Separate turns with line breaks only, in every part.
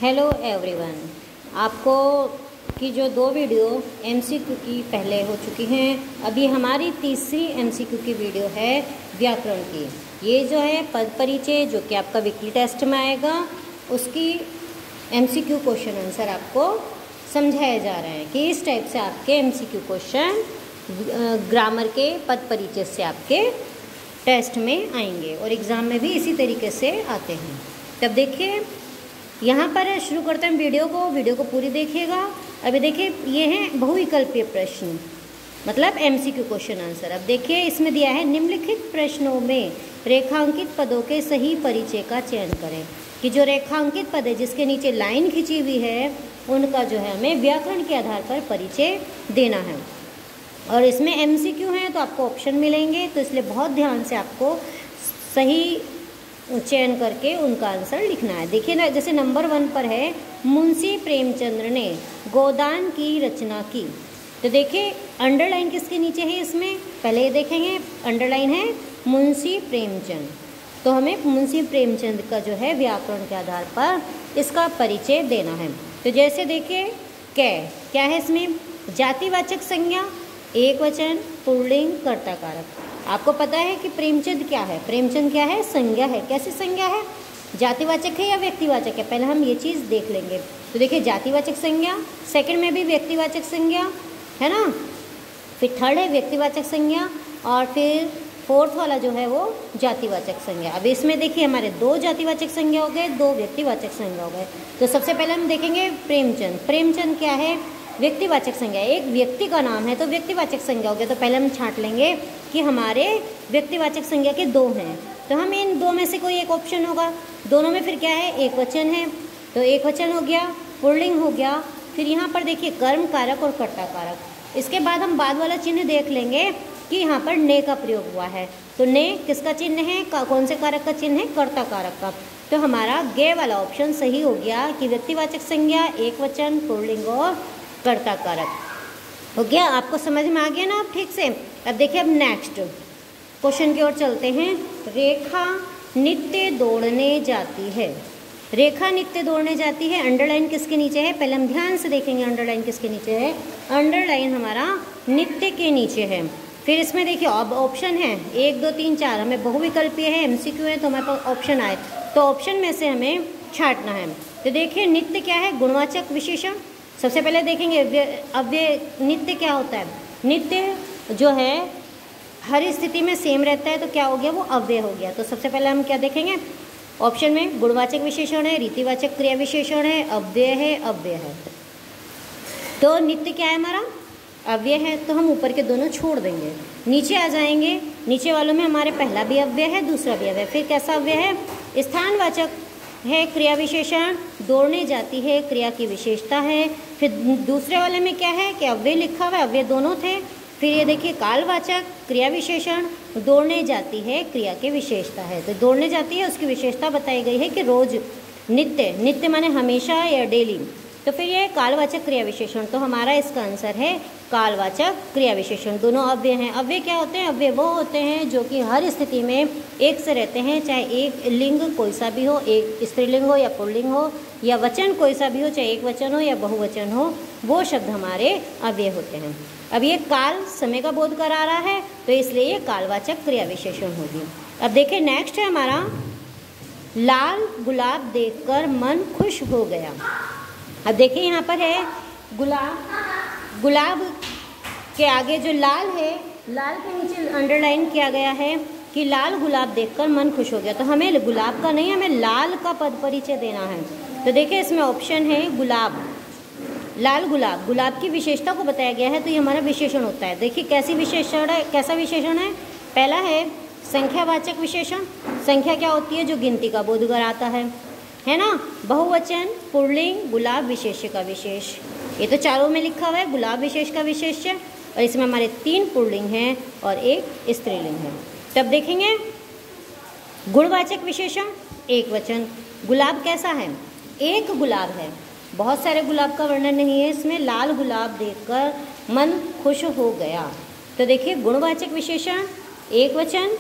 Hello everyone. आपको की जो दो वीडियो एमसीक्यू की पहले हो चुकी हैं, अभी हमारी तीसरी एमसीक्यू की वीडियो है व्याकरण की। ये जो है पद परिचय जो कि आपका वीकली टेस्ट में आएगा, उसकी एमसीक्यू क्वेश्चन आंसर आपको समझाए जा रहे हैं कि इस टाइप से आपके एमसीक्यू क्वेश्चन ग्रामर के पद परिचय से आपके टेस्ट में आएंगे और एग्ज़ाम में भी इसी तरीके से आते हैं। तब देखिए यहाँ पर शुरू करते हैं वीडियो को पूरी देखिएगा। अभी देखिए ये हैं बहुविकल्पीय प्रश्न, मतलब एमसीक्यू क्वेश्चन आंसर। अब देखिए इसमें दिया है निम्नलिखित प्रश्नों में रेखांकित पदों के सही परिचय का चयन करें। कि जो रेखांकित पद है जिसके नीचे लाइन खिंची हुई है उनका जो है हमें व्याकरण के आधार पर परिचय देना है। और इसमें एमसीक्यू है तो आपको ऑप्शन मिलेंगे, तो इसलिए बहुत ध्यान से आपको सही चयन करके उनका आंसर लिखना है। देखिए ना, जैसे नंबर 1 पर है मुंशी प्रेमचंद्र ने गोदान की रचना की। तो देखिए अंडरलाइन किसके नीचे है, इसमें पहले ये देखेंगे अंडरलाइन है मुंशी प्रेमचंद। तो हमें मुंशी प्रेमचंद का जो है व्याकरण के आधार पर इसका परिचय देना है। तो जैसे देखिए क्या है इसमें, जातिवाचक संज्ञा, एक वचन, पुल्लिंग, कर्ता कारक। आपको पता है कि प्रेमचंद क्या है, प्रेमचंद क्या है, संज्ञा है। कैसी संज्ञा है, जातिवाचक है या व्यक्तिवाचक है, पहले हम ये चीज़ देख लेंगे। तो देखिए जातिवाचक संज्ञा, सेकंड में भी व्यक्तिवाचक संज्ञा है ना, फिर थर्ड है व्यक्तिवाचक संज्ञा और फिर फोर्थ वाला जो है वो जातिवाचक संज्ञा। अब इसमें देखिए हमारे 2 जातिवाचक संज्ञा हो गए, 2 व्यक्तिवाचक संज्ञा हो गए। तो सबसे पहले हम देखेंगे प्रेमचंद। प्रेमचंद क्या है, व्यक्तिवाचक संज्ञा, एक व्यक्ति का नाम है तो व्यक्तिवाचक संज्ञा हो गया। तो पहले हम छांट लेंगे कि हमारे व्यक्तिवाचक संज्ञा के 2 हैं, तो हम इन 2 में से कोई एक ऑप्शन होगा। दोनों में फिर क्या है, एक वचन है, तो एक वचन हो गया, पुल्लिंग हो गया। फिर यहाँ पर देखिए कर्म कारक और कर्ता कारक। इसके बाद हम बाद वाला चिन्ह देख लेंगे कि यहाँ पर ने का प्रयोग हुआ है। तो ने किसका चिन्ह है, कौन से कारक का चिन्ह है, कर्ता कारक का। तो हमारा गे वाला ऑप्शन सही हो गया कि व्यक्तिवाचक संज्ञा, एक वचन, पुल्लिंग और कर्ता कारक हो गया। आपको समझ में आ गया ना आप ठीक से। अब देखिए अब नेक्स्ट क्वेश्चन की ओर चलते हैं। रेखा नित्य दौड़ने जाती है। रेखा नित्य दौड़ने जाती है, अंडरलाइन किसके नीचे है, पहले हम ध्यान से देखेंगे अंडरलाइन किसके नीचे है। अंडरलाइन हमारा नित्य के नीचे है। फिर इसमें देखिए अब ऑप्शन है 1 2 3 4, हमें बहुविकल्पीय है, एमसीक्यू है, तो हमारे पास ऑप्शन आए तो ऑप्शन में से हमें छांटना है। तो देखिए नित्य क्या है, गुणवाचक विशेषण। सबसे पहले देखेंगे अव्यय नित्य क्या होता है। नित्य जो है हर स्थिति में सेम रहता है, तो क्या हो गया, वो अव्यय हो गया। तो सबसे पहले हम क्या देखेंगे, ऑप्शन में गुणवाचक विशेषण है, रीतिवाचक क्रिया विशेषण है, अव्यय है, अव्यय है। तो नित्य क्या है हमारा, अव्यय है, तो हम ऊपर के दोनों छोड़ देंगे, नीचे आ जाएंगे। नीचे वालों में हमारे पहला भी अव्यय है, दूसरा भी अव्यय। फिर कैसा अव्यय है, स्थानवाचक है, क्रिया विशेषण, दौड़ने जाती है, क्रिया की विशेषता है। फिर दूसरे वाले में क्या है कि अव्यय लिखा हुआ है, अव्यय दोनों थे। फिर ये देखिए कालवाचक, क्रिया विशेषण, दौड़ने जाती है, क्रिया की विशेषता है। तो दौड़ने जाती है उसकी विशेषता बताई गई है कि रोज, नित्य, नित्य माने हमेशा या डेली। तो फिर ये कालवाचक क्रिया विशेषण, तो हमारा इसका आंसर है कालवाचक क्रिया विशेषण। दोनों अव्यय हैं। अव्यय क्या होते हैं, अव्यय वो होते हैं जो कि हर स्थिति में एक से रहते हैं, चाहे एक लिंग कोई सा भी हो, एक स्त्रीलिंग हो या पुल्लिंग हो, या वचन कोई सा भी हो, चाहे एक वचन हो या बहुवचन हो, वो शब्द हमारे अव्यय होते हैं। अब ये काल समय का बोध करा रहा है, तो इसलिए ये कालवाचक क्रिया विशेषण होगी। अब देखिए नेक्स्ट है हमारा, लाल गुलाब देखकर मन खुश हो गया। अब देखिए यहाँ पर है गुलाब, गुलाब के आगे जो लाल है, लाल के नीचे अंडरलाइन किया गया है कि लाल गुलाब देखकर मन खुश हो गया। तो हमें गुलाब का नहीं, हमें लाल का पद परिचय देना है। तो देखिए इसमें ऑप्शन है गुलाब, लाल गुलाब, गुलाब की विशेषता को बताया गया है, तो ये हमारा विशेषण होता है। देखिए कैसी विशेषण है, कैसा विशेषण है, पहला है संख्यावाचक विशेषण। संख्या क्या होती है, जो गिनती का बोध कराता है ना। बहुवचन, पुल्लिंग, गुलाब विशेष्य का विशेष, ये तो चारों में लिखा हुआ है, गुलाब विशेष का विशेष्य। और इसमें हमारे 3 पुल्लिंग हैं और 1 स्त्रीलिंग है। तब देखेंगे गुणवाचक विशेषण, एक वचन। गुलाब कैसा है, एक गुलाब है, बहुत सारे गुलाब का वर्णन नहीं है इसमें। लाल गुलाब देखकर मन खुश हो गया। तो देखिए गुणवाचक विशेषण, एक वचन,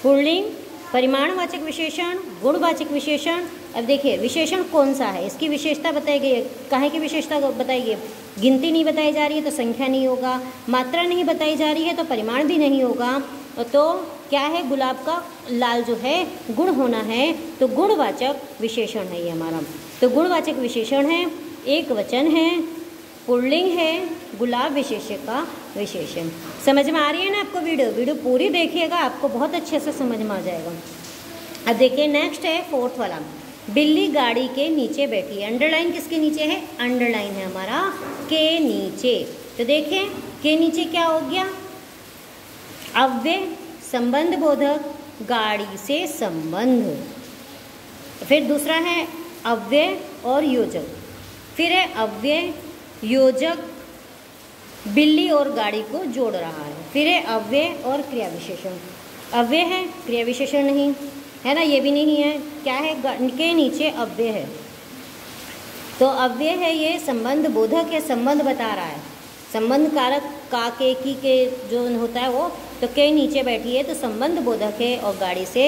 पुल्लिंग, परिमाणवाचक विशेषण, गुणवाचक विशेषण अब देखिए विशेषण कौन सा है, इसकी विशेषता बताई गई है। काहे की विशेषता बताई गई है? गिनती नहीं बताई जा रही है तो संख्या नहीं होगा, मात्रा नहीं बताई जा रही है तो परिमाण भी नहीं होगा। तो क्या है, गुलाब का लाल जो है गुण होना है, तो गुणवाचक विशेषण है ये हमारा। तो गुणवाचक विशेषण है, एक वचन है, पुल्लिंग है, गुलाब विशेषण का विशेषण। समझ में आ रही है ना आपको? वीडियो पूरी देखिएगा, आपको बहुत अच्छे से समझ में आ जाएगा। अब देखिए नेक्स्ट है फोर्थ वाला, बिल्ली गाड़ी के नीचे बैठी है। अंडरलाइन किसके नीचे है? अंडरलाइन है हमारा के नीचे। तो देखें के नीचे क्या हो गया? अव्यय, संबंध बोधक, गाड़ी से संबंध। फिर दूसरा है अव्यय और योजक, फिर है अव्यय योजक बिल्ली और गाड़ी को जोड़ रहा है, फिर है अव्यय और क्रिया विशेषण। अव्यय है, क्रिया विशेषण नहीं है ना, ये भी नहीं है। क्या है? के नीचे अव्यय है, तो अव्यय है ये संबंध बोधक है, संबंध बता रहा है, संबंध कारक का के की के जो होता है वो, तो के नीचे बैठी है तो संबंध बोधक है और गाड़ी से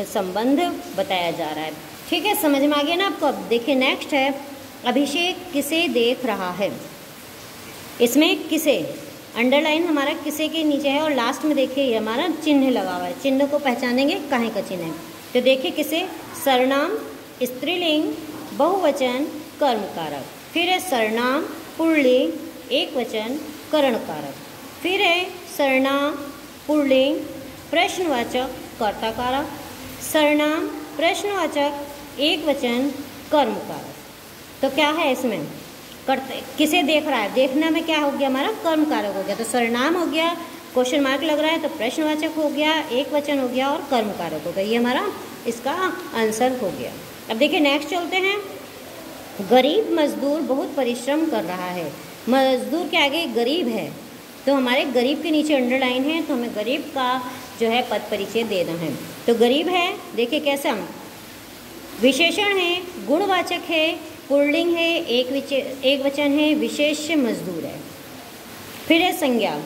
संबंध बताया जा रहा है। ठीक है, समझ में आ गया ना आपको? अब देखिए नेक्स्ट है, अभिषेक किसे देख रहा है। इसमें किसे, अंडरलाइन हमारा किसे के नीचे है और लास्ट में देखिए ये हमारा चिन्ह लगा हुआ है। चिन्ह को पहचानेंगे काहे का चिन्ह है। तो देखिए किसे, सर्वनाम, स्त्रीलिंग, बहुवचन, कर्मकारक, फिर है सर्वनाम, पुल्लिंग, एक वचन, करणकारक, फिर है सर्वनाम, पुल्लिंग, प्रश्नवाचक, कर्ताकारक, सर्वनाम, प्रश्नवाचक, एक वचन, कर्मकारक। तो क्या है इसमें? करते किसे देख रहा है, देखना में क्या हो गया हमारा? कर्मकारक हो गया। तो सर्वनाम हो गया, क्वेश्चन मार्क लग रहा है तो प्रश्नवाचक हो गया, एक वचन हो गया और कर्मकारक हो गया। ये हमारा इसका आंसर हो गया। अब देखिए नेक्स्ट चलते हैं, गरीब मजदूर बहुत परिश्रम कर रहा है। मजदूर के आगे गरीब है, तो हमारे गरीब के नीचे अंडरलाइन है, तो हमें गरीब का जो है पद परिचय देना है। तो गरीब है, देखिए कैसे हम, विशेषण है, गुणवाचक है, पुल्लिंग है, एक वचन है, विशेष मजदूर है। फिर है संज्ञा,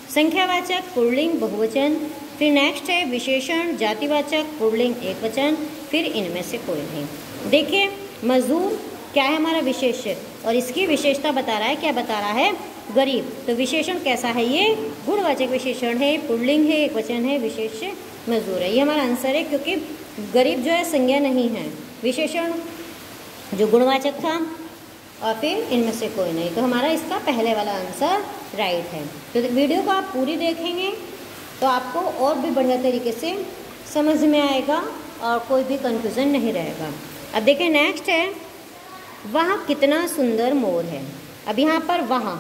संख्यावाचक, पुल्लिंग, बहुवचन। फिर नेक्स्ट है विशेषण, जातिवाचक, पुल्लिंग, एक वचन। फिर इनमें से कोई नहीं। देखिए मजदूर क्या है हमारा? विशेष, और इसकी विशेषता बता रहा है, क्या बता रहा है? गरीब। तो विशेषण कैसा है? ये गुणवाचक विशेषण है, पुल्लिंग है, एक वचन है, विशेष मजदूर है। ये हमारा आंसर है, क्योंकि गरीब जो है संज्ञा नहीं है, विशेषण जो गुणवाचक था, और फिर इनमें से कोई नहीं। तो हमारा इसका पहले वाला आंसर राइट है। तो वीडियो को आप पूरी देखेंगे तो आपको और भी बढ़िया तरीके से समझ में आएगा और कोई भी कंफ्यूजन नहीं रहेगा। अब देखिए नेक्स्ट है, वह कितना सुंदर मोर है। अब यहाँ पर वहाँ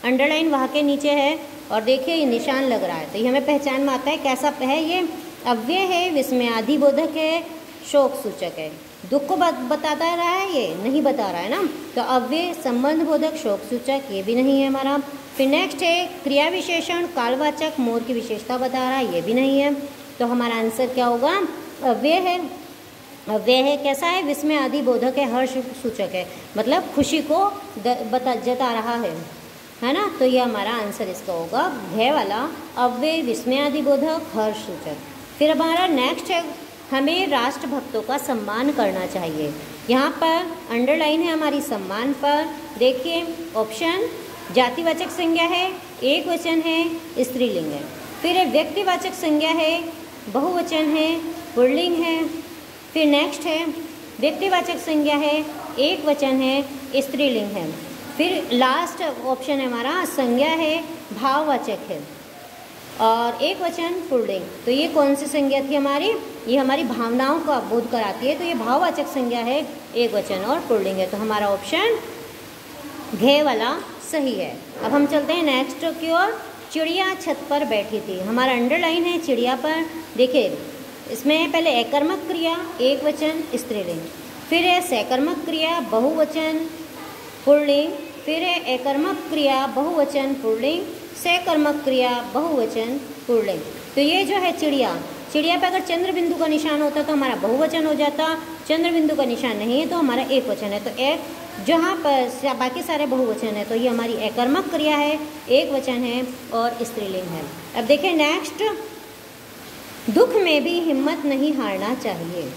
अंडरलाइन वहाँ के नीचे है और देखिए ये निशान लग रहा है, तो ये हमें पहचान में आता है कैसा है। ये अव्यय है, विस्मयादि बोधक है, शोक सूचक है। दुख को बताता रहा है, ये नहीं बता रहा है ना, तो अव्यय, संबंध बोधक, शोक सूचक, ये भी नहीं है हमारा। फिर नेक्स्ट है क्रिया विशेषण, कालवाचक, मोर की विशेषता बता रहा है, ये भी नहीं है। तो हमारा आंसर क्या होगा? अव्यय है। अव्यय है, कैसा है? विस्मय आदि बोधक है, हर्ष सूचक है, मतलब खुशी को जता रहा है ना। तो ये हमारा आंसर इसका होगा भय वाला, अव्यय, विस्मय आदि बोधक, हर्ष सूचक। फिर हमारा नेक्स्ट है, हमें राष्ट्रभक्तों का सम्मान करना चाहिए। यहाँ पर अंडरलाइन है हमारी सम्मान पर। देखिए ऑप्शन, जातिवाचक संज्ञा है, एक वचन है, स्त्रीलिंग है। फिर है व्यक्तिवाचक संज्ञा है, बहुवचन है, पुल्लिंग है। फिर नेक्स्ट है व्यक्तिवाचक संज्ञा है, एक वचन है, स्त्रीलिंग है। फिर लास्ट ऑप्शन है हमारा संज्ञा है, भाववाचक है और एक वचन, पुल्लिंग। तो ये कौन सी संज्ञा थी हमारी? ये हमारी भावनाओं का बोध कराती है, तो ये भाववाचक संज्ञा है, एक वचन और पुल्लिंग है। तो हमारा ऑप्शन घे वाला सही है। अब हम चलते हैं नेक्स्ट की ओर। चिड़िया छत पर बैठी थी, हमारा अंडरलाइन है चिड़िया पर। देखिए इसमें पहले एकर्मक क्रिया, एक वचन, स्त्रीलिंग। फिर है सकर्मक क्रिया, बहुवचन, पुल्लिंग। फिर है एकर्मक क्रिया, बहुवचन, पुल्लिंग, सकर्मक क्रिया, बहुवचन, पुल्लिंग। तो ये जो है चिड़िया, चिड़िया पे अगर चंद्र बिंदु का निशान होता तो हमारा बहुवचन हो जाता, चंद्र बिंदु का निशान नहीं है तो हमारा एक वचन है। तो एक, जहाँ पर बाकी सारे बहुवचन है तो ये हमारी एकर्मक क्रिया है, एक वचन है और स्त्रीलिंग है। अब देखिए नेक्स्ट, दुख में भी हिम्मत नहीं हारना चाहिए।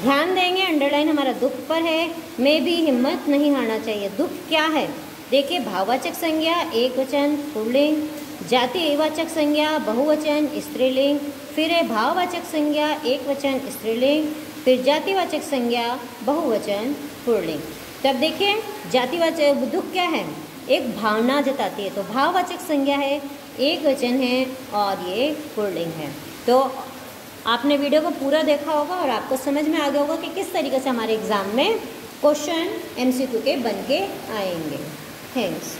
ध्यान देंगे, अंडरलाइन हमारा दुख पर है। में भी हिम्मत नहीं हारना चाहिए। दुख क्या है? देखिए, भाववाचक संज्ञा एक वचन पुल्लिंग, जातिवाचक संज्ञा बहुवचन स्त्रीलिंग, फिर है भाववाचक संज्ञा एक वचन स्त्रीलिंग, फिर जातिवाचक संज्ञा बहुवचन पुल्लिंग। तब देखिए, जातिवाचक दुख क्या है? एक भावना जताती है, तो भाववाचक संज्ञा है, एक वचन है और ये पुल्लिंग है। तो आपने वीडियो को पूरा देखा होगा और आपको समझ में आ गया होगा कि किस तरीके से हमारे एग्ज़ाम में क्वेश्चन MCQ के बन के आएंगे। थैंक्स।